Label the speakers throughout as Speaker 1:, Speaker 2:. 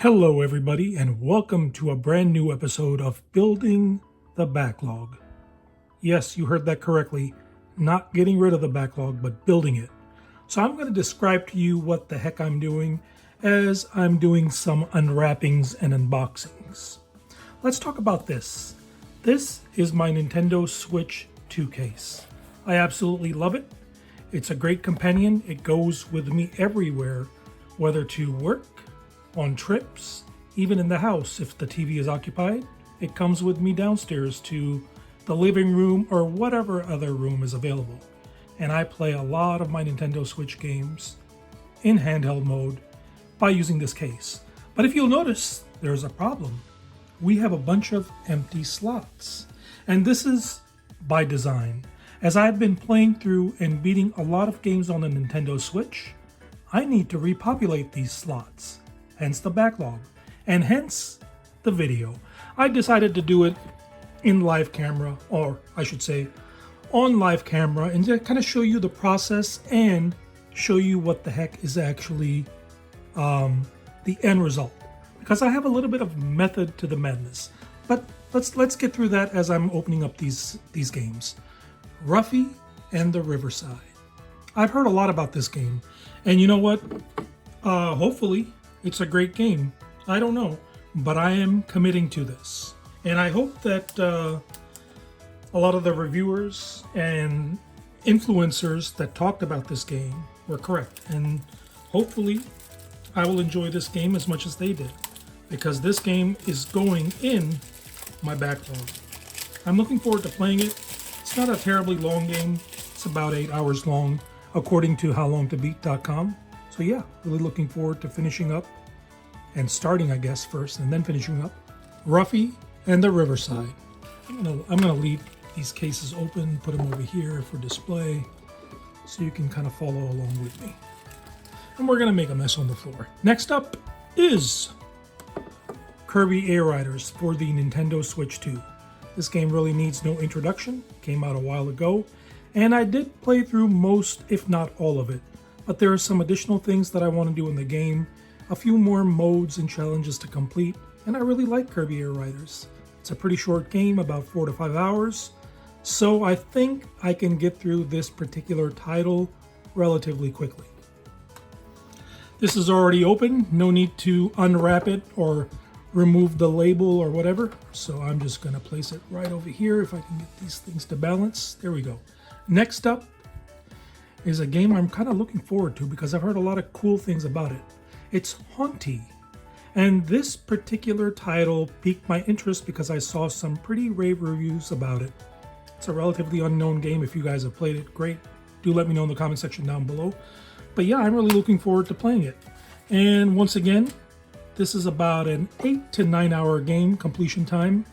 Speaker 1: Hello everybody and welcome to a brand new episode of Building the Backlog. Yes, you heard that correctly. Not getting rid of the backlog, but building it. So I'm going to describe to you what the heck I'm doing as I'm doing some unwrappings and unboxings. Let's talk about this. This is my Nintendo Switch 2 case. I absolutely love it. It's a great companion. It goes with me everywhere, whether to work, on trips, even in the house if the TV is occupied. It comes with me downstairs to the living room or whatever other room is available. And I play a lot of my Nintendo Switch games in handheld mode by using this case. But if you'll notice, there's a problem. We have a bunch of empty slots. And this is by design. As I've been playing through and beating a lot of games on the Nintendo Switch, I need to repopulate these slots. Hence the backlog, and hence the video. I decided to do it in live camera, or I should say on live camera, and to kind of show you the process and show you what the heck is actually the end result. Because I have a little bit of method to the madness. But let's get through that as I'm opening up these games. Ruffy and the Riverside. I've heard a lot about this game, and you know what? Hopefully it's a great game. I don't know, but I am committing to this. And I hope that a lot of the reviewers and influencers that talked about this game were correct. And hopefully I will enjoy this game as much as they did, because this game is going in my backlog. I'm looking forward to playing it. It's not a terribly long game. It's about 8 hours long, according to howlongtobeat.com. So yeah, really looking forward to finishing up and starting, I guess, first and then finishing up Ruffy and the Riverside. I'm gonna leave these cases open, put them over here for display so you can kind of follow along with me. And we're gonna make a mess on the floor. Next up is Kirby Air Riders for the Nintendo Switch 2. This game really needs no introduction. Came out a while ago, and I did play through most, if not all of it. But there are some additional things that I want to do in the game, a few more modes and challenges to complete, and I really like Kirby Air Riders. It's a pretty short game, about 4 to 5 hours, so I think I can get through this particular title relatively quickly. This is already open, no need to unwrap it or remove the label or whatever, so I'm just going to place it right over here if I can get these things to balance. There we go. Next up is a game I'm kind of looking forward to because I've heard a lot of cool things about it. It's Haunty, and this particular title piqued my interest because I saw some pretty rave reviews about it. It's a relatively unknown game. If you guys have played it, great. Do let me know in the comment section down below. But yeah, I'm really looking forward to playing it. And once again, this is about an 8 to 9 hour game completion time.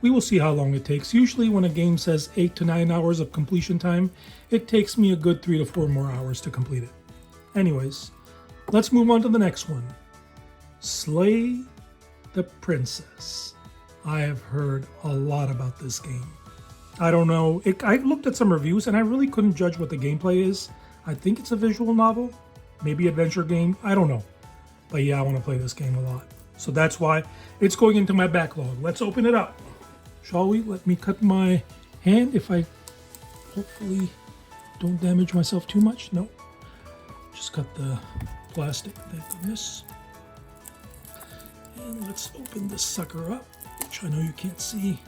Speaker 1: We will see how long it takes. Usually when a game says 8 to 9 hours of completion time, it takes me a good 3 to 4 more hours to complete it. Anyways, let's move on to the next one. Slay the Princess. I have heard a lot about this game. I don't know. I looked at some reviews and I really couldn't judge what the gameplay is. I think it's a visual novel, maybe adventure game. I don't know. But yeah, I want to play this game a lot. So that's why it's going into my backlog. Let's open it up. Shall we? Let me cut my hand if I hopefully don't damage myself too much. No. Just cut the plastic, thank goodness. And let's open this sucker up, which I know you can't see.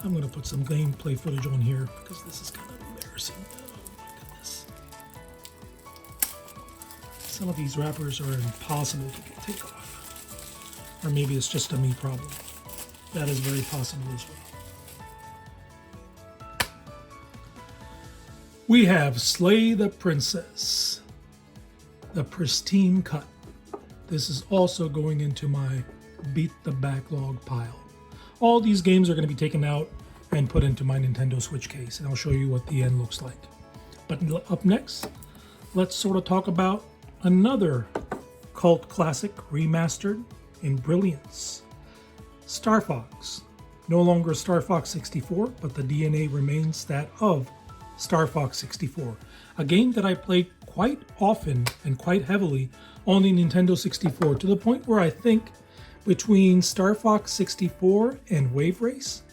Speaker 1: I'm going to put some gameplay footage on here because this is kind of embarrassing. Oh my goodness. Some of these wrappers are impossible to take off. Or maybe it's just a me problem. That is very possible as well. We have Slay the Princess, the pristine cut. This is also going into my Beat the Backlog pile. All these games are going to be taken out and put into my Nintendo Switch case, and I'll show you what the end looks like. But up next, let's sort of talk about another cult classic remastered in brilliance. Star Fox. No longer Star Fox 64, but the DNA remains that of Star Fox 64, a game that I played quite often and quite heavily on the Nintendo 64, to the point where I think Between Star Fox 64 and Wave Race,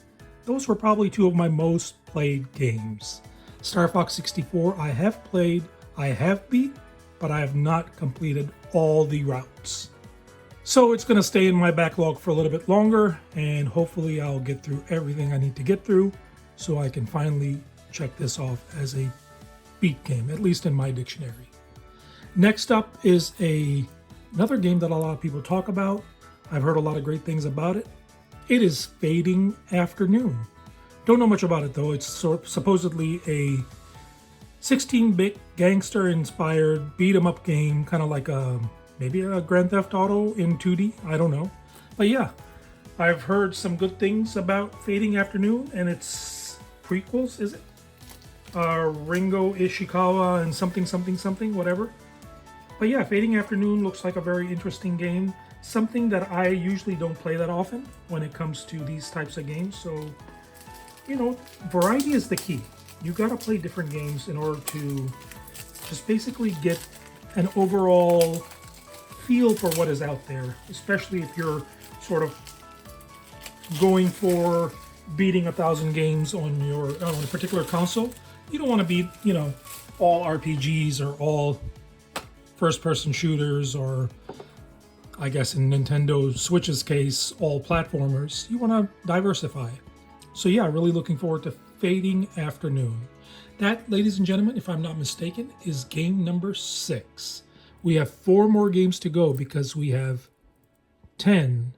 Speaker 1: those were probably two of my most played games. Star Fox 64 I have played, I have beat, but I have not completed all the routes. So it's going to stay in my backlog for a little bit longer, and hopefully I'll get through everything I need to get through so I can finally check this off as a beat game, at least in my dictionary. Next up is another game that a lot of people talk about. I've heard a lot of great things about it. It is Fading Afternoon. Don't know much about it though. It's supposedly a 16-bit gangster-inspired beat-em-up game, kind of like maybe a Grand Theft Auto in 2D. I don't know. But yeah, I've heard some good things about Fading Afternoon, and it's prequels, is it? Ringo Ishikawa and something, whatever. But yeah, Fading Afternoon looks like a very interesting game. Something that I usually don't play that often when it comes to these types of games. So, you know, variety is the key. You gotta play different games in order to just basically get an overall feel for what is out there, especially if you're sort of going for beating 1,000 games on a particular console. You don't want to beat, you know, all RPGs or all first-person shooters, or I guess in Nintendo Switch's case, all platformers. You want to diversify. So yeah, really looking forward to Fading Afternoon. That, ladies and gentlemen, if I'm not mistaken, is game number 6. We have 4 more games to go because we have 10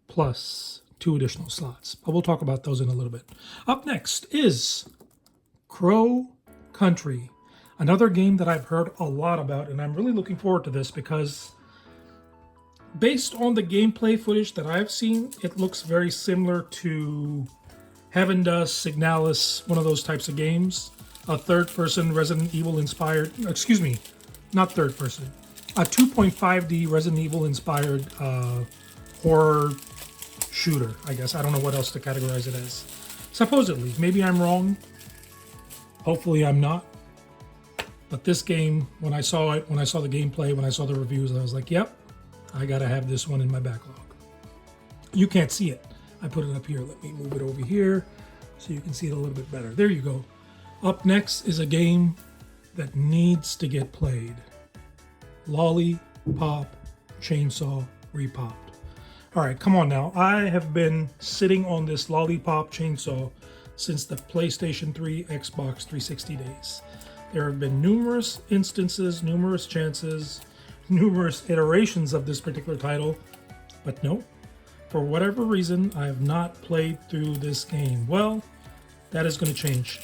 Speaker 1: plus 2 additional slots. But we'll talk about those in a little bit. Up next is Crow Country, another game that I've heard a lot about, and I'm really looking forward to this because based on the gameplay footage that I've seen, it looks very similar to Heaven Dust, Signalis, one of those types of games. A third-person Resident Evil inspired, excuse me, not third-person, a 2.5D Resident Evil inspired horror shooter, I guess. I don't know what else to categorize it as. Supposedly, maybe I'm wrong. Hopefully I'm not. But this game, when I saw it, when I saw the gameplay, when I saw the reviews, I was like, yep, I gotta have this one in my backlog. You can't see it. I put it up here. Let me move it over here so you can see it a little bit better. There you go. Up next is a game that needs to get played. Lollipop Chainsaw Repopped. All right, come on now. I have been sitting on this Lollipop Chainsaw since the PlayStation 3, Xbox 360 days. There have been numerous instances, numerous chances, numerous iterations of this particular title, but no, for whatever reason, I have not played through this game. Well, that is going to change.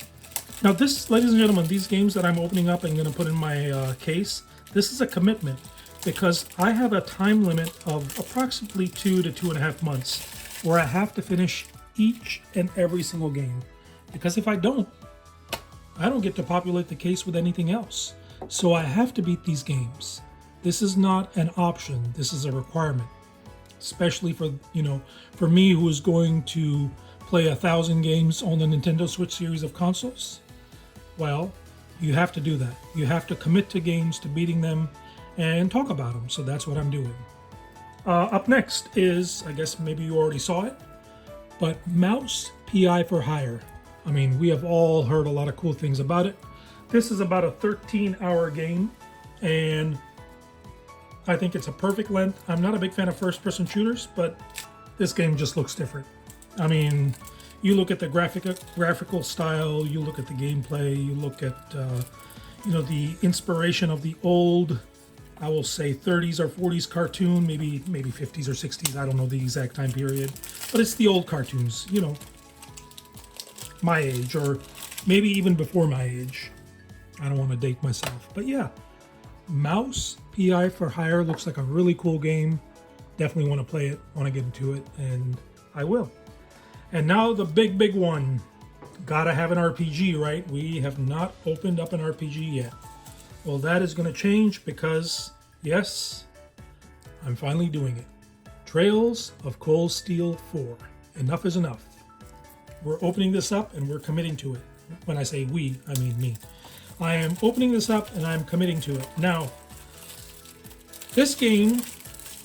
Speaker 1: Now this, ladies and gentlemen, these games that I'm opening up and going to put in my case, this is a commitment because I have a time limit of approximately 2 to 2.5 months where I have to finish each and every single game. Because if I don't get to populate the case with anything else. So I have to beat these games. This is not an option. This is a requirement. Especially for, you know, for me who is going to play 1,000 games on the Nintendo Switch series of consoles. Well, you have to do that. You have to commit to games, to beating them, and talk about them. So that's what I'm doing. Up next is, I guess maybe you already saw it, but Mouse PI for Hire. I mean, we have all heard a lot of cool things about it. This is about a 13-hour game, and I think it's a perfect length. I'm not a big fan of first-person shooters, but this game just looks different. I mean, you look at the graphical style, you look at the gameplay, you look at you know, the inspiration of the old, I will say 30s or 40s cartoon, maybe 50s or 60s. I don't know the exact time period, but it's the old cartoons, you know, my age, or maybe even before my age. I don't want to date myself, but yeah, Mouse PI for Hire looks like a really cool game. Definitely want to play it, want to get into it, and I will. And now the big one. Gotta have an RPG, right? We have not opened up an RPG yet. Well, that is going to change because, yes, I'm finally doing it. Trails of Cold Steel 4. Enough is enough. We're opening this up and we're committing to it. When I say we, I mean me. I am opening this up and I'm committing to it. Now, this game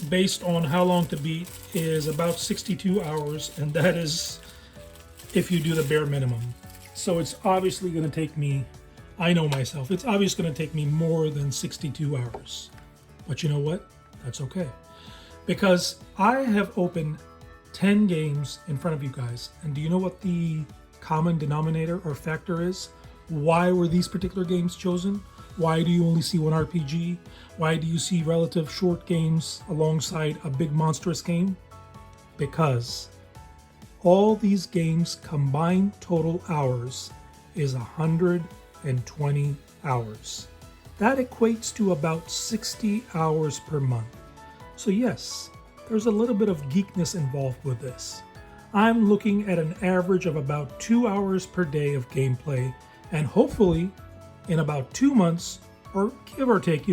Speaker 1: based on how long to beat is about 62 hours, and that is if you do the bare minimum. So it's obviously going to take me, I know myself, it's obviously going to take me more than 62 hours. But you know what? That's okay. Because I have opened 10 games in front of you guys, and do you know what the common denominator or factor is? Why were these particular games chosen? Why do you only see one RPG? Why do you see relative short games alongside a big monstrous game? Because all these games combined total hours is 120 hours. That equates to about 60 hours per month. So yes, there's a little bit of geekness involved with this. I'm looking at an average of about 2 hours per day of gameplay, and hopefully in about 2 months, or give or take,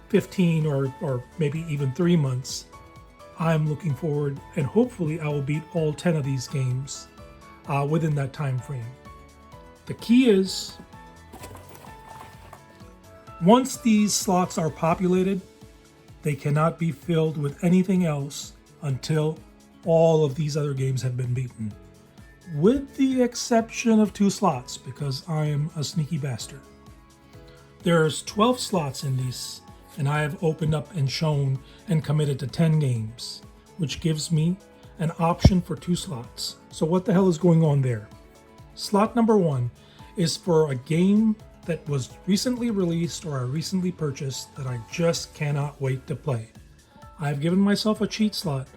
Speaker 1: 15 or maybe even 3 months, I'm looking forward, and hopefully I will beat all 10 of these games within that time frame. The key is, once these slots are populated, they cannot be filled with anything else until all of these other games have been beaten. With the exception of 2 slots, because I am a sneaky bastard. There's 12 slots in these, and I have opened up and shown and committed to 10 games, which gives me an option for 2 slots. So what the hell is going on there? Slot number 1 is for a game that was recently released or I recently purchased that I just cannot wait to play. I've given myself a cheat slot,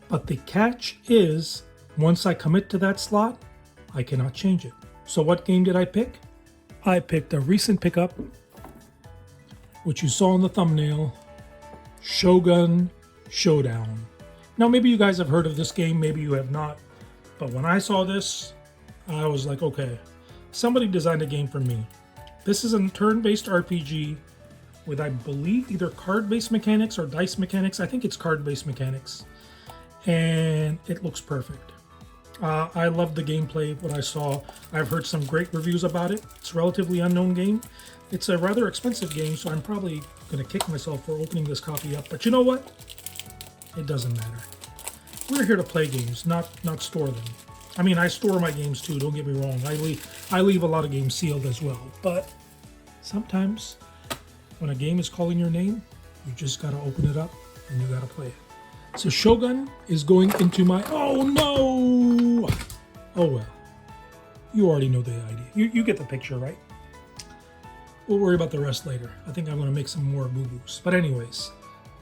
Speaker 1: but the catch is, once I commit to that slot, I cannot change it. So what game did I pick? I picked a recent pickup, which you saw in the thumbnail, Shogun Showdown. Now maybe you guys have heard of this game, maybe you have not, but when I saw this, I was like, okay, somebody designed a game for me. This is a turn-based RPG with, I believe, either card-based mechanics or dice mechanics. I think it's card-based mechanics. And it looks perfect. I love the gameplay, what I saw. I've heard some great reviews about it. It's a relatively unknown game. It's a rather expensive game, so I'm probably going to kick myself for opening this copy up. But you know what? It doesn't matter. We're here to play games, not store them. I mean, I store my games too, don't get me wrong. I leave a lot of games sealed as well. But sometimes when a game is calling your name, you just got to open it up and you got to play it. So Shogun is going into my... Oh no! Oh well. You already know the idea. You get the picture, right? We'll worry about the rest later. I think I'm going to make some more boo-boos. But anyways,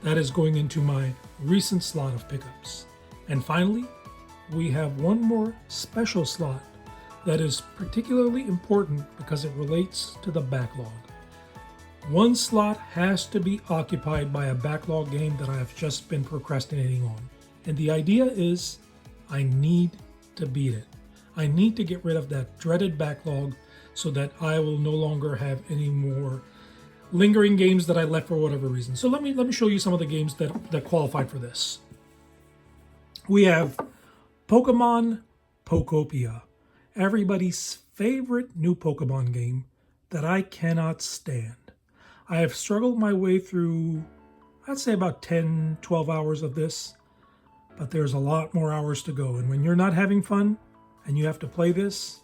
Speaker 1: that is going into my recent slot of pickups. And finally, we have one more special slot that is particularly important because it relates to the backlog. One slot has to be occupied by a backlog game that I have just been procrastinating on. And the idea is, I need to beat it. I need to get rid of that dreaded backlog so that I will no longer have any more lingering games that I left for whatever reason. So let me show you some of the games that qualified for this. We have Pokemon Pokopia, everybody's favorite new Pokemon game that I cannot stand. I have struggled my way through, I'd say about 10, 12 hours of this, but there's a lot more hours to go. And when you're not having fun and you have to play this,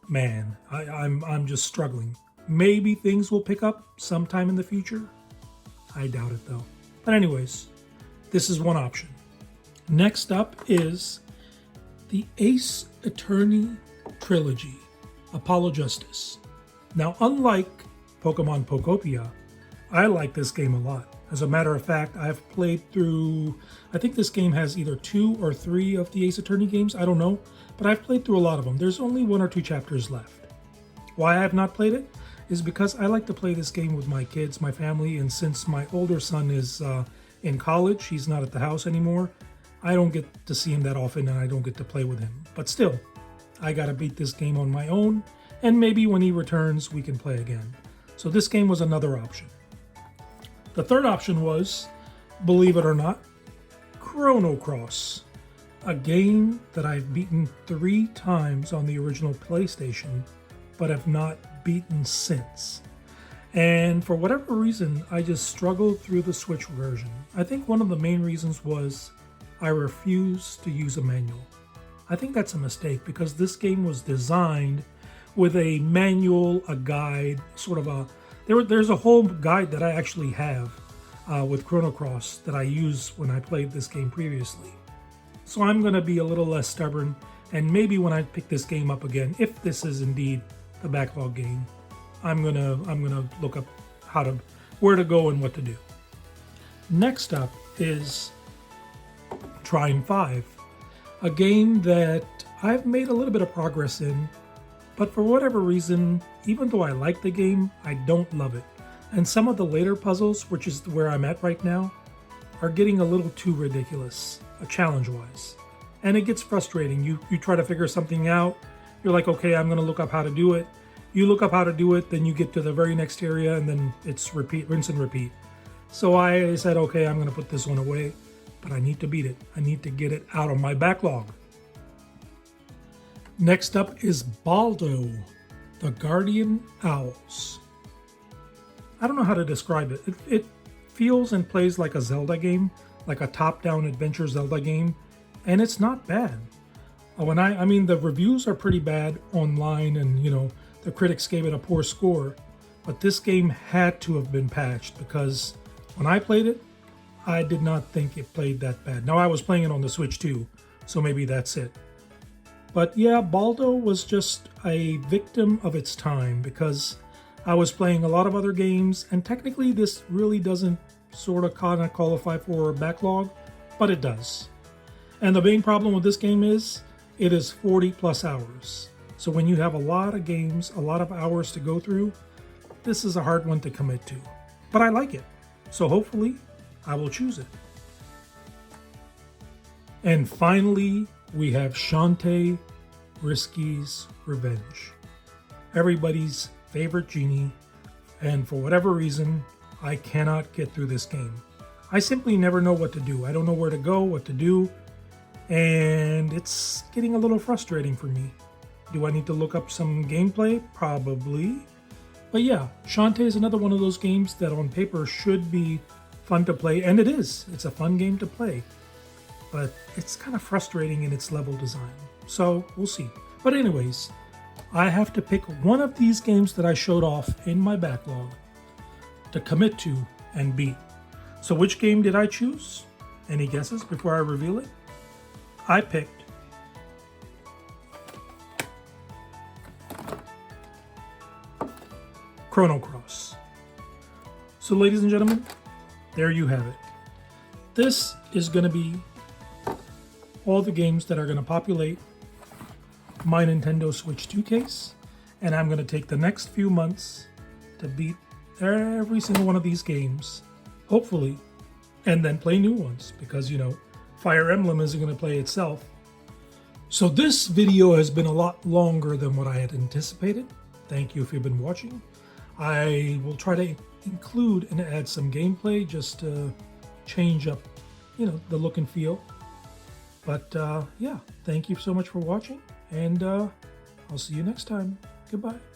Speaker 1: man, I'm just struggling. Maybe things will pick up sometime in the future. I doubt it though. But anyways, this is one option. Next up is the Ace Attorney Trilogy, Apollo Justice. Now, unlike Pokemon Pokopia, I like this game a lot. As a matter of fact, I've played through, I think this game has either 2 or 3 of the Ace Attorney games, I don't know, but I've played through a lot of them. There's only 1 or 2 chapters left. Why I have not played it is because I like to play this game with my kids, my family, and since my older son is in college, he's not at the house anymore, I don't get to see him that often and I don't get to play with him. But still, I gotta beat this game on my own, and maybe when he returns, we can play again. So this game was another option. The third option was, believe it or not, Chrono Cross, a game that I've beaten 3 times on the original PlayStation, but have not beaten since. And for whatever reason, I just struggled through the Switch version. I think one of the main reasons was I refused to use a manual. I think that's a mistake because this game was designed with a manual, a guide, sort of a... There's a whole guide that I actually have with Chrono Cross that I used when I played this game previously. So I'm going to be a little less stubborn, and maybe when I pick this game up again, if this is indeed the Backlog game, I'm gonna look up where to go and what to do. Next up is Trine 5, a game that I've made a little bit of progress in, but for whatever reason, even though I like the game, I don't love it. And some of the later puzzles, which is where I'm at right now, are getting a little too ridiculous, challenge-wise. And it gets frustrating. You try to figure something out, you're like, okay, I'm gonna look up how to do it. You look up how to do it, then you get to the very next area, and then it's rinse and repeat. So I said, okay, I'm gonna put this one away, but I need to beat it. I need to get it out of my backlog. Next up is Baldo, the Guardian Owls. I don't know how to describe it. It feels and plays like a Zelda game, like a top-down adventure Zelda game, and it's not bad. I mean, the reviews are pretty bad online, and the critics gave it a poor score, but this game had to have been patched because when I played it, I did not think it played that bad. Now, I was playing it on the Switch too, so maybe that's it. But yeah, Baldo was just a victim of its time because I was playing a lot of other games, and technically this really doesn't sort of kind of qualify for a backlog, but it does. And the main problem with this game is it is 40 plus hours. So when you have a lot of games, a lot of hours to go through, this is a hard one to commit to. But I like it, so hopefully I will choose it. And finally, we have Shantae Risky's Revenge. Everybody's favorite genie, and for whatever reason, I cannot get through this game. I simply never know what to do. I don't know where to go, what to do, and it's getting a little frustrating for me. Do I need to look up some gameplay? Probably. But yeah, Shantae is another one of those games that on paper should be fun to play, and it is. It's a fun game to play. But it's kind of frustrating in its level design. So, we'll see. But anyways, I have to pick one of these games that I showed off in my backlog to commit to and beat. So which game did I choose? Any guesses before I reveal it? I picked Chrono Cross. So ladies and gentlemen, there you have it. This is going to be all the games that are going to populate my Nintendo Switch 2 case, and I'm going to take the next few months to beat every single one of these games, hopefully, and then play new ones, because Fire Emblem isn't going to play itself. So this video has been a lot longer than what I had anticipated. Thank you if you've been watching. I will try to include and add some gameplay just to change up, the look and feel. But yeah, thank you so much for watching, and I'll see you next time. Goodbye.